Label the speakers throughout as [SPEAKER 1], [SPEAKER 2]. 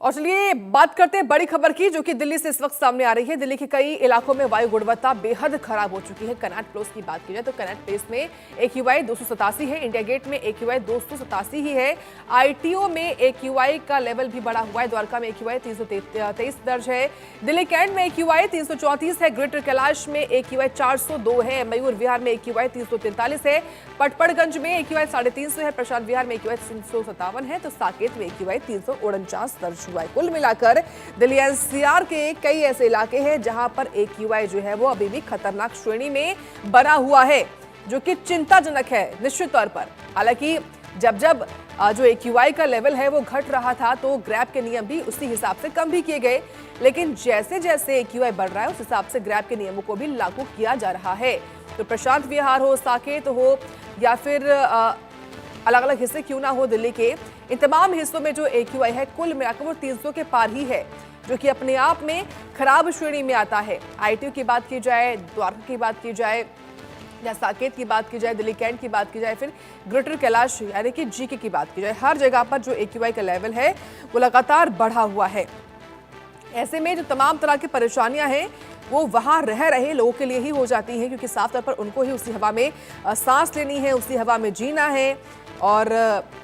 [SPEAKER 1] और चलिए बात करते हैं बड़ी खबर की, जो कि दिल्ली से इस वक्त सामने आ रही है। दिल्ली के कई इलाकों में वायु गुणवत्ता बेहद खराब हो चुकी है। कनॉट प्लेस की बात की जाए तो कनॉट प्लेस में AQI 287 है, इंडिया गेट में AQI 287 ही है, ITO में AQI का लेवल भी बढ़ा हुआ है। द्वारका में AQI 323 दर्ज है, दिल्ली कैंट में AQI 334 है, ग्रेटर कैलाश में AQI 402 है, मयूर विहार में AQI 343 है, पटपड़गंज में AQI 350 है, प्रशांत विहार में AQI 357 है, तो साकेत में AQI 349 दर्ज हुआ है। कुल मिलाकर दिल्ली NCR के कई ऐसे इलाके हैं जहां पर AQI जो है वो अभी भी खतरनाक श्रेणी में बना हुआ है, जो कि चिंताजनक है निश्चित तौर पर। हालांकि जब जब जो AQI का लेवल है वो घट रहा था तो ग्रैब के नियम भी उसी हिसाब से कम भी किए गए, लेकिन जैसे जैसे AQI बढ़ रहा है उस हिसाब से ग्रैब के नियमों को भी लागू किया जा रहा है। तो प्रशांत विहार हो, साकेत हो या फिर अलग अलग हिस्से क्यों ना हो, दिल्ली के इन तमाम हिस्सों में जो AQI है कुल मिलाकर वो 300 के पार ही है, जो कि अपने आप में खराब श्रेणी में आता है। ITO की बात की जाए, द्वारका की बात की जाए या साकेत की बात की जाए, दिल्ली कैंट की बात की जाए, फिर ग्रेटर कैलाश यानी कि GK की बात की जाए, हर जगह पर जो AQI का लेवल है वो लगातार बढ़ा हुआ है। ऐसे में जो तमाम तरह की परेशानियां हैं वो वहां रह रहे लोगों के लिए ही हो जाती हैं, क्योंकि साफ तौर पर उनको ही उसी हवा में सांस लेनी है, उसी हवा में जीना है और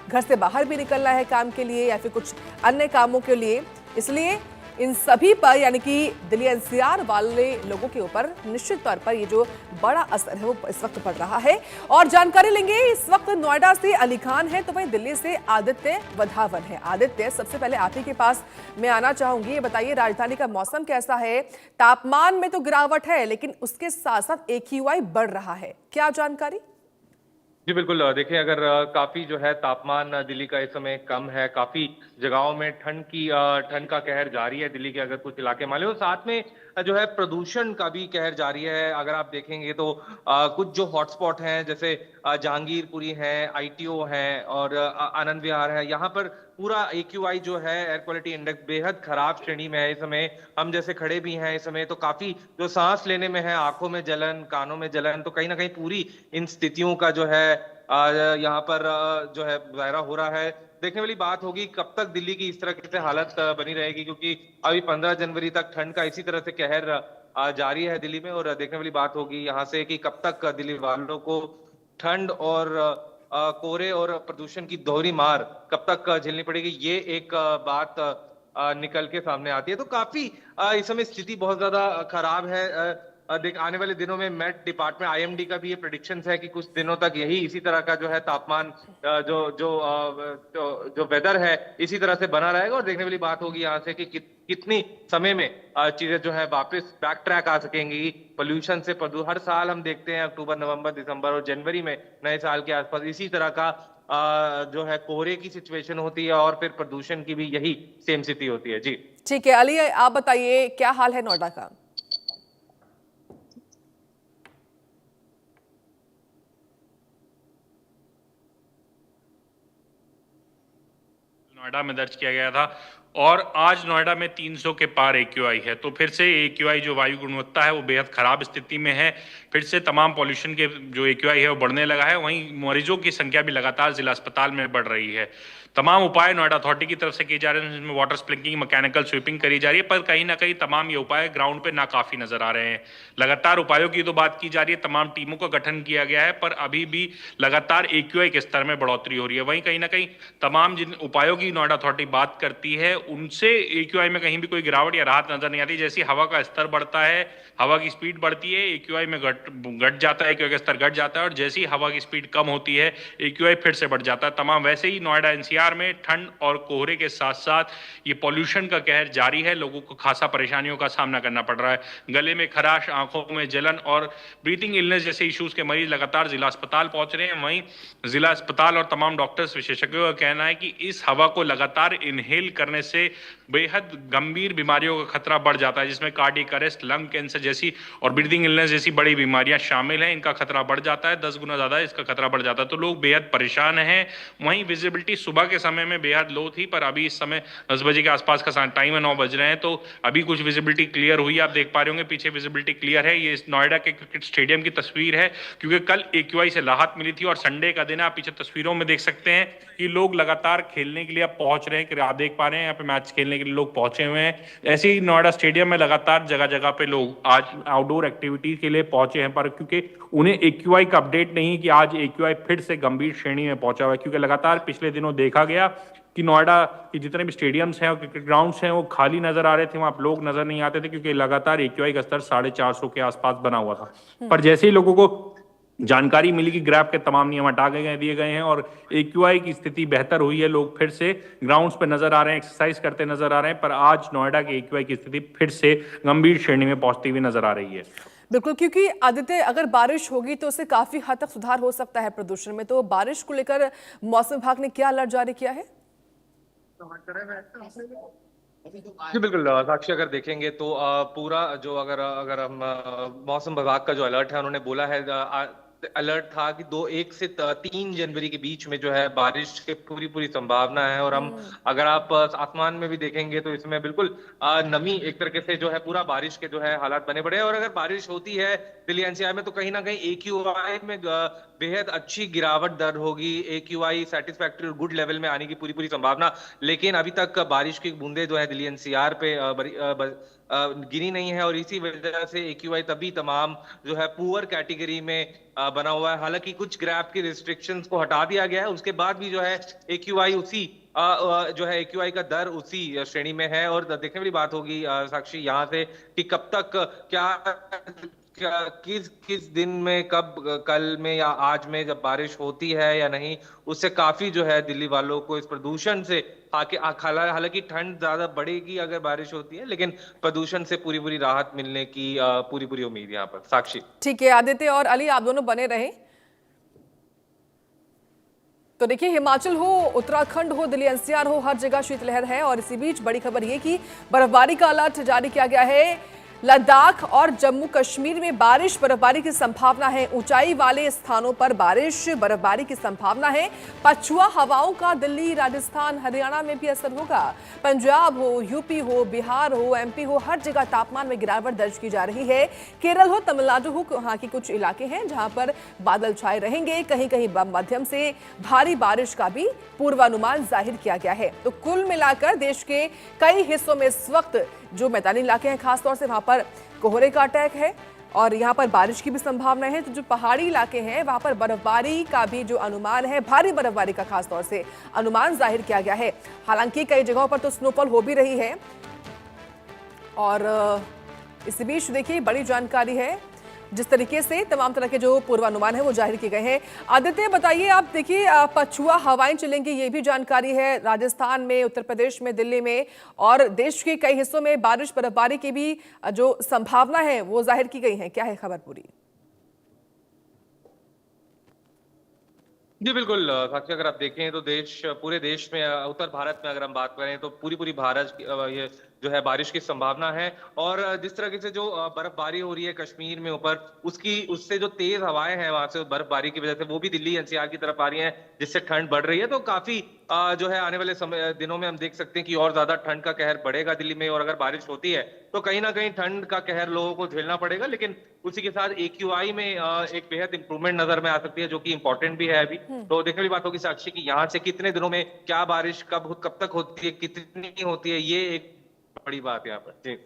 [SPEAKER 1] घर से बाहर भी निकलना है काम के लिए या फिर कुछ अन्य कामों के लिए। इसलिए इन सभी पर यानी कि दिल्ली NCR वाले लोगों के ऊपर निश्चित तौर पर ये जो बड़ा असर है वो इस वक्त पड़ रहा है। और जानकारी लेंगे इस वक्त नोएडा से अली खान है, तो वहीं दिल्ली से आदित्य वधावन है। आदित्य, सबसे पहले आप ही के पास मैं आना चाहूंगी, ये बताइए राजधानी का मौसम कैसा है? तापमान में तो गिरावट है लेकिन उसके साथ साथ AQI बढ़ रहा है, क्या जानकारी?
[SPEAKER 2] जी बिल्कुल। देखिए, अगर काफी जो है तापमान दिल्ली का इस समय कम है, काफी जगहों में ठंड का कहर जारी है दिल्ली के अगर कुछ इलाके मान लो, साथ में जो है प्रदूषण का भी कहर जारी है। अगर आप देखेंगे तो कुछ जो हॉटस्पॉट हैं जैसे जहांगीरपुरी है, ITO है और आनंद विहार है, यहाँ पर पूरा AQI जो है एयर क्वालिटी इंडेक्स बेहद खराब श्रेणी में है इस समय। हम जैसे खड़े भी हैं इस समय तो काफी जो सांस लेने में है, आंखों में जलन, कानों में जलन, तो कहीं ना कहीं पूरी इन स्थितियों का जो है यहाँ पर जो है मुजाहरा हो रहा है। देखने वाली बात होगी कब तक दिल्ली की इस तरह से हालत बनी रहेगी, क्योंकि अभी 15 जनवरी तक ठंड का इसी तरह से कहर जारी है दिल्ली में। और देखने वाली बात होगी यहाँ से कि कब तक दिल्ली वालों को ठंड और कोहरे और प्रदूषण की दोहरी मार कब तक झेलनी पड़ेगी, ये एक बात निकल के सामने आती है। तो काफी इस समय स्थिति बहुत ज्यादा खराब है। देख, आने वाले दिनों में मेट डिपार्टमेंट IMD का भी ये प्रेडिक्शन है कि कुछ दिनों तक यही इसी तरह का जो है तापमान जो वेदर है इसी तरह से बना रहेगा। और देखने वाली बात होगी यहाँ से कि कितनी समय में चीजें जो है वापस बैक ट्रैक आ सकेंगी। पोल्यूशन से हर साल हम देखते हैं अक्टूबर, नवंबर, दिसंबर और जनवरी में नए साल के आसपास इसी तरह का जो है कोहरे की सिचुएशन होती है और फिर प्रदूषण की भी यही सेम स्थिति होती है। जी
[SPEAKER 1] ठीक है अली, आप बताइए क्या हाल है नोएडा का?
[SPEAKER 3] नोएडा में दर्ज किया गया था और आज नोएडा में 300 के पार AQI है। तो फिर से AQI जो वायु गुणवत्ता है वो बेहद खराब स्थिति में है। फिर से तमाम पॉल्यूशन के जो AQI है वो बढ़ने लगा है। वहीं मरीजों की संख्या भी लगातार जिला अस्पताल में बढ़ रही है। तमाम उपाय नोएडा अथॉरिटी की तरफ से किए जा रहे हैं, जिसमें वाटर स्प्रिंकलिंग, मैकेनिकल स्वीपिंग करी जा रही है, पर कहीं ना कहीं तमाम ये उपाय ग्राउंड पे नाकाफी नजर आ रहे हैं। लगातार उपायों की तो बात की जा रही है, तमाम टीमों का गठन किया गया है, पर अभी भी लगातार AQI के स्तर में बढ़ोतरी हो रही है। वहीं कहीं ना कहीं तमाम जिन उपायों की नोएडा अथॉरिटी बात करती है उनसे AQI में कहीं भी कोई गिरावट या राहत नजर नहीं आती। जैसी हवा का स्तर बढ़ता है, हवा की स्पीड बढ़ती है, AQI में घट जाता है, AQI का स्तर घट जाता है, और जैसी हवा की स्पीड कम होती है AQI फिर से बढ़ जाता है। तमाम वैसे ही नोएडा NCR में ठंड और कोहरे के साथ साथ ये पॉल्यूशन का कहर जारी है। लोगों को खासा परेशानियों का सामना करना पड़ रहा है। गले में खराश, आंखों में जलन और ब्रीथिंग इलनेस जैसे इश्यूज के मरीज लगातार जिला अस्पताल पहुंच रहे हैं। वहीं जिला अस्पताल और तमाम डॉक्टर्स, विशेषज्ञों का कहना है कि इस हवा को लगातार इनहेल करने से बेहद गंभीर बीमारियों का खतरा बढ़ जाता है, जिसमें कार्डियक अरेस्ट, लंग कैंसर जैसी और ब्रीदिंग इलनेस जैसी बड़ी बीमारियां शामिल हैं। इनका खतरा बढ़ जाता है, 10 गुना ज्यादा इसका खतरा बढ़ जाता है। तो लोग बेहद परेशान हैं। वहीं विजिबिलिटी सुबह के समय में बेहद लो थी, पर अभी इस समय 10 बजे के आसपास का टाइम है, 9 बज रहे हैं, तो अभी कुछ विजिबिलिटी क्लियर हुई। आप देख पा रहे होंगे पीछे विजिबिलिटी क्लियर है। ये नोएडा के क्रिकेट स्टेडियम की तस्वीर है, क्योंकि कल AQI से राहत मिली थी और संडे का दिन है। आप पीछे तस्वीरों में देख सकते हैं कि लोग लगातार खेलने के लिए अब पहुंच रहे हैं। आप देख पा रहे हैं यहाँ पे पे मैच खेलने के लिए लोग पहुंचे हुए हैं। ऐसे ही नोएडा स्टेडियम में लगातार जगह जगह पे लोग आज आउटडोर एक्टिविटी के लिए पहुंचे हैं, पर क्योंकि उन्हें AQI का अपडेट नहीं कि आज AQI फिर से गंभीर श्रेणी में पहुंचा हुआ है, क्योंकि लगातार पिछले दिनों देखा गया कि नोएडा के जितने भी स्टेडियम्स हैं और क्रिकेट ग्राउंड्स हैं वो खाली नजर आ रहे थे, वहां लोग नजर नहीं आते थे, क्योंकि लगातार AQI का स्तर 450 के आसपास बना हुआ था। पर जैसे ही लोगों को जानकारी मिली कि ग्रैब के तमाम नियम हटा दिए गए हैं और AQI की स्थिति बेहतर हुई है, लोग फिर से ग्राउंड्स पे नजर आ रहे हैं, एक्सरसाइज करते नजर आ रहे हैं, पर आज नोएडा के AQI की स्थिति फिर से गंभीर श्रेणी में पहुंचती हुई नजर आ रही है।
[SPEAKER 1] बिल्कुल, क्योंकि आदित्य अगर बारिश होगी तो उससे काफी हद तक सुधार हो सकता है प्रदूषण में, तो बारिश को लेकर मौसम विभाग ने क्या अलर्ट जारी किया है?
[SPEAKER 2] जी बिल्कुल साक्षी, अगर देखेंगे तो पूरा जो अगर अगर हम मौसम विभाग का जो अलर्ट है, उन्होंने बोला है अलर्ट था कि 1 से 3 जनवरी के बीच में जो है बारिश की पूरी संभावना है। और हम अगर आप आसमान में भी देखेंगे तो इसमें बिल्कुल नमी एक तरीके से जो है पूरा बारिश के जो है हालात बने पड़े हैं। और अगर बारिश होती है दिल्ली एनसीआर में तो कहीं ना कहीं AQI में बेहद अच्छी गिरावट दर होगी, AQI सेटिस्फैक्टरी और गुड लेवल में आने की पूरी संभावना। लेकिन अभी तक बारिश की बूंदे जो है दिल्ली एनसीआर पे गिरी नहीं है और इसी वजह से AQI तभी तमाम जो है पुअर कैटेगरी में बना हुआ है। हालांकि कुछ ग्रैब की रिस्ट्रिक्शंस को हटा दिया गया है, उसके बाद भी जो है AQI उसी जो है AQI का दर उसी श्रेणी में है। और देखने वाली बात होगी साक्षी यहाँ से कि कब तक किस दिन में, कब, कल में या आज में जब बारिश होती है या नहीं, उससे काफी जो है दिल्ली वालों को इस प्रदूषण से हालांकि ठंड ज्यादा बढ़ेगी अगर बारिश होती है, लेकिन प्रदूषण से पूरी राहत मिलने की पूरी उम्मीद यहाँ पर। साक्षी।
[SPEAKER 1] ठीक है आदित्य और अली, आप दोनों बने रहें। तो देखिए, हिमाचल हो, उत्तराखंड हो, दिल्ली एनसीआर हो, हर जगह शीतलहर है। और इसी बीच बड़ी खबर ये कि बर्फबारी का अलर्ट जारी किया गया है। लद्दाख और जम्मू कश्मीर में बारिश बर्फबारी की संभावना है। ऊंचाई वाले स्थानों पर बारिश बर्फबारी की संभावना है। पछुआ हवाओं का दिल्ली, राजस्थान, हरियाणा में भी असर होगा। पंजाब हो, यूपी हो, बिहार हो, MP हो, हर जगह तापमान में गिरावट दर्ज की जा रही है। केरल हो, तमिलनाडु हो, वहां के कुछ इलाके हैं जहां पर बादल छाए रहेंगे। कहीं कहीं मध्यम से भारी बारिश का भी पूर्वानुमान जाहिर किया गया है। तो कुल मिलाकर देश के कई हिस्सों में इस वक्त जो मैदानी इलाके हैं, खासतौर से वहां पर कोहरे का अटैक है और यहां पर बारिश की भी संभावना है। तो जो पहाड़ी इलाके हैं वहां पर बर्फबारी का भी जो अनुमान है, भारी बर्फबारी का खासतौर से अनुमान जाहिर किया गया है। हालांकि कई जगहों पर तो स्नोफॉल हो भी रही है। और इसी बीच देखिए, बड़ी जानकारी है, जिस तरीके से तमाम तरह के जो पूर्वानुमान है वो जाहिर किए गए हैं। आदित्य बताइए, आप देखिए पछुआ हवाएं चलेंगी, ये भी जानकारी है। राजस्थान में, उत्तर प्रदेश में, दिल्ली में और देश के कई हिस्सों में बारिश बर्फबारी की भी जो संभावना है वो जाहिर की गई है। क्या है खबर पूरी?
[SPEAKER 2] जी बिल्कुल साक्षी, अगर आप देखें तो पूरे देश में, उत्तर भारत में अगर हम बात करें तो पूरी भारत ये जो है बारिश की संभावना है। और जिस तरह से जो बर्फबारी हो रही है कश्मीर में ऊपर, उससे जो तेज हवाएं हैं वहां से बर्फबारी की वजह से वो भी दिल्ली एनसीआर की तरफ आ रही हैं, जिससे ठंड बढ़ रही है। तो काफी जो है आने वाले दिनों में हम देख सकते हैं कि और ज्यादा ठंड का कहर बढ़ेगा दिल्ली में। और अगर बारिश होती है तो कहीं ना कहीं ठंड का कहर लोगों को झेलना पड़ेगा। लेकिन उसी के साथ AQI में एक बेहद इंप्रूवमेंट नजर में आ सकती है, जो कि इंपॉर्टेंट भी है अभी। तो देखने वाली बात होगी साक्षी की यहाँ से कितने दिनों में क्या बारिश कब तक होती है, कितनी होती है, ये एक बड़ी बात यहाँ पर। जी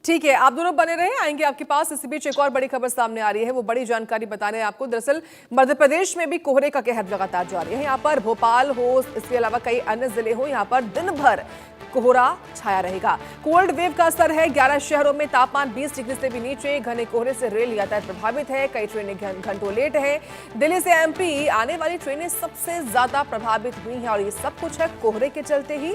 [SPEAKER 1] ठीक है, आप दोनों बने रहे, आएंगे आपके पास। इसी बीच एक और बड़ी खबर सामने आ रही है, वो बड़ी जानकारी बताने हैं आपको। दरअसल मध्य प्रदेश में भी कोहरे का कहर लगातार जारी है। यहाँ पर भोपाल हो, इसके अलावा कई अन्य जिले हो, यहाँ पर दिन भर कोहरा छाया रहेगा। कोल्ड वेव का असर है। 11 शहरों में तापमान 20 डिग्री से भी नीचे। घने कोहरे से रेल यातायात प्रभावित है। कई ट्रेनें घंटों लेट है। दिल्ली से MP आने वाली ट्रेनें सबसे ज्यादा प्रभावित हुई हैं और ये सब कुछ है कोहरे के चलते ही।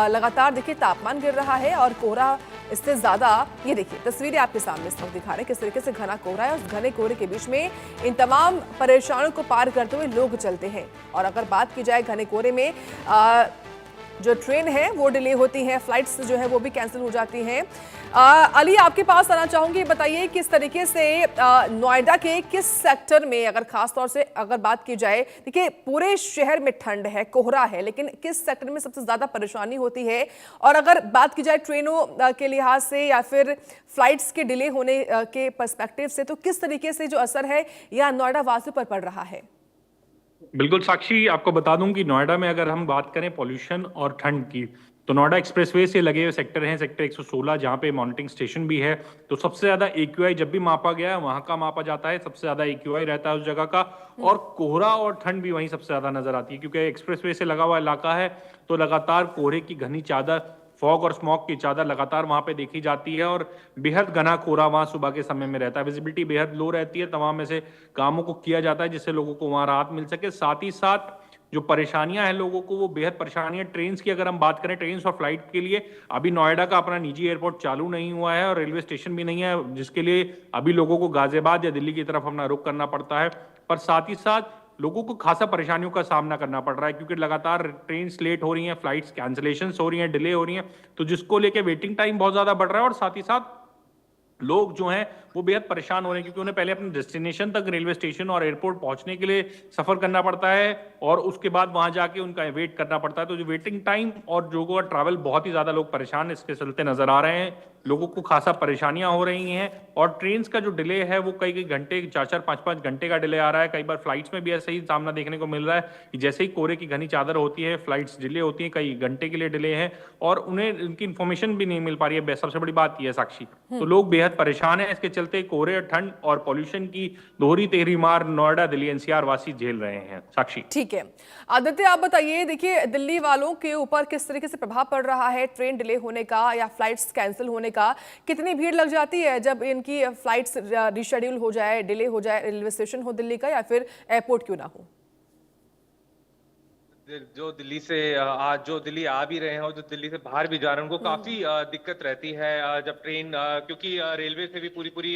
[SPEAKER 1] लगातार देखिए तापमान गिर रहा है और कोहरा इससे ज्यादा, ये देखिए तस्वीरें आपके सामने इस वक्त दिखा रहे हैं किस तरीके से घना कोहरा है। और घने कोहरे के बीच में इन तमाम परेशानियों को पार करते हुए लोग चलते हैं। और अगर बात की जाए घने कोहरे में जो ट्रेन है वो डिले होती है, फ्लाइट्स जो है वो भी कैंसिल हो जाती हैं। अली, आपके पास आना चाहूंगी, बताइए किस तरीके से नोएडा के किस सेक्टर में, अगर खास तौर से अगर बात की जाए, देखिए पूरे शहर में ठंड है, कोहरा है, लेकिन किस सेक्टर में सबसे ज्यादा परेशानी होती है? और अगर बात की जाए ट्रेनों के लिहाज से या फिर फ्लाइट्स के डिले होने के पर्सपेक्टिव से, तो किस तरीके से जो असर है या नोएडा वासियों पर पड़ रहा है?
[SPEAKER 3] बिल्कुल साक्षी, आपको बता दूं कि नोएडा में अगर हम बात करें पॉल्यूशन और ठंड की, तो नोएडा एक्सप्रेसवे से लगे हुए सेक्टर हैं, सेक्टर 116, जहां पे मॉनिटरिंग स्टेशन भी है। तो सबसे ज्यादा AQI जब भी मापा गया है वहां का मापा जाता है, सबसे ज्यादा AQI रहता है उस जगह का। और कोहरा और ठंड भी वहीं सबसे ज्यादा नजर आती है, क्योंकि एक्सप्रेसवे से लगा हुआ इलाका है, तो लगातार कोहरे की घनी चादर, फॉग और स्मॉग की चादर लगातार वहां पे देखी जाती है। और बेहद घना कोहरा वहां सुबह के समय में रहता है, विजिबिलिटी बेहद लो रहती है। तमाम ऐसे कामों को किया जाता है जिससे लोगों को वहां राहत मिल सके। साथ ही साथ जो परेशानियां हैं लोगों को, वो बेहद परेशानियां ट्रेन की अगर हम बात करें, ट्रेन और फ्लाइट के लिए अभी नोएडा का अपना निजी एयरपोर्ट चालू नहीं हुआ है और रेलवे स्टेशन भी नहीं है, जिसके लिए अभी लोगों को गाजियाबाद या दिल्ली की तरफ अपना रुख करना पड़ता है। पर साथ ही साथ लोगों को खासा परेशानियों का सामना करना पड़ रहा है, क्योंकि लगातार ट्रेन लेट हो रही हैं, फ्लाइट्स कैंसिलेशन हो रही हैं, डिले हो रही हैं, तो जिसको लेके वेटिंग टाइम बहुत ज्यादा बढ़ रहा है। और साथ ही साथ लोग जो हैं वो बेहद परेशान हो रहे हैं, क्योंकि उन्हें पहले अपने डेस्टिनेशन तक रेलवे स्टेशन और एयरपोर्ट पहुंचने के लिए सफर करना पड़ता है और उसके बाद वहां जाके उनका वेट करना पड़ता है। तो जो वेटिंग टाइम और लोगों का ट्रैवल, बहुत ही ज्यादा लोग परेशान इसके चलते नजर आ रहे हैं। लोगों को खासा परेशानियां हो रही हैं और ट्रेन का जो डिले है वो कई कई घंटे, 4-4, 5-5 घंटे का डिले आ रहा है। कई बार फ्लाइट्स में भी ऐसा ही सामना देखने को मिल रहा है कि जैसे ही कोहरे की घनी चादर होती है, फ्लाइट्स डिले होती हैं, कई घंटे के लिए डिले हैं और उन्हें उनकी इन्फॉर्मेशन भी नहीं मिल पा रही है। सबसे बड़ी बात यह है साक्षी, तो लोग बेहद परेशान हैं। इसके चलते कोहरे, ठंड और पॉल्यूशन की दोहरी तेहरी मार नोएडा, दिल्ली NCR वासी झेल रहे हैं। साक्षी।
[SPEAKER 1] ठीक है आदित्य, आप बताइए, देखिए दिल्ली वालों के ऊपर किस तरीके से प्रभाव पड़ रहा है ट्रेन डिले होने का या फ्लाइट्स कैंसिल होने का? कितनी भीड़ लग जाती है जब इनकी फ्लाइट्स रिशेड्यूल हो जाए, डिले हो जाए, रेलवे स्टेशन हो दिल्ली का या फिर एयरपोर्ट क्यों ना हो?
[SPEAKER 2] जो दिल्ली से आज जो दिल्ली आ भी रहे हैं और जो दिल्ली से बाहर भी जा रहे हैं, उनको काफी दिक्कत रहती है जब ट्रेन, क्योंकि रेलवे से भी पूरी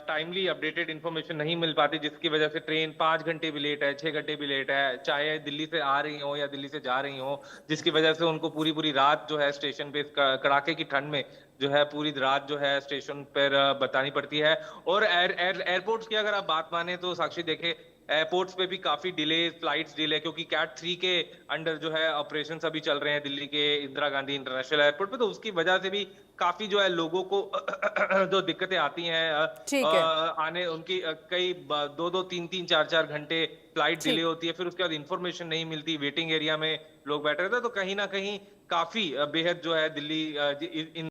[SPEAKER 2] टाइमली अपडेटेड इन्फॉर्मेशन नहीं मिल पाती, जिसकी वजह से ट्रेन 5 घंटे भी लेट है, 6 घंटे भी लेट है, चाहे दिल्ली से आ रही हो या दिल्ली से जा रही हो, जिसकी वजह से उनको पूरी रात जो है स्टेशन पे कड़ाके की ठंड में जो है पूरी रात जो है स्टेशन पर बतानी पड़ती है। और एयरपोर्ट्स की अगर आप बात माने तो साक्षी देखे, एयरपोर्ट्स पे भी काफी डिले, फ्लाइट्स डिले, क्योंकि कैट 3 के अंडर जो है ऑपरेशन अभी चल रहे हैं दिल्ली के इंदिरा गांधी इंटरनेशनल एयरपोर्ट पे, तो उसकी वजह से भी काफी जो है लोगों को जो दिक्कतें आती हैं
[SPEAKER 1] ठीक है।
[SPEAKER 2] आने उनकी कई 2-2, 3-3, 4-4 घंटे फ्लाइट डिले होती है, फिर उसके बाद इंफॉर्मेशन नहीं मिलती, वेटिंग एरिया में लोग बैठे रहते हैं, तो कहीं ना कहीं काफी बेहद जो है दिल्ली इन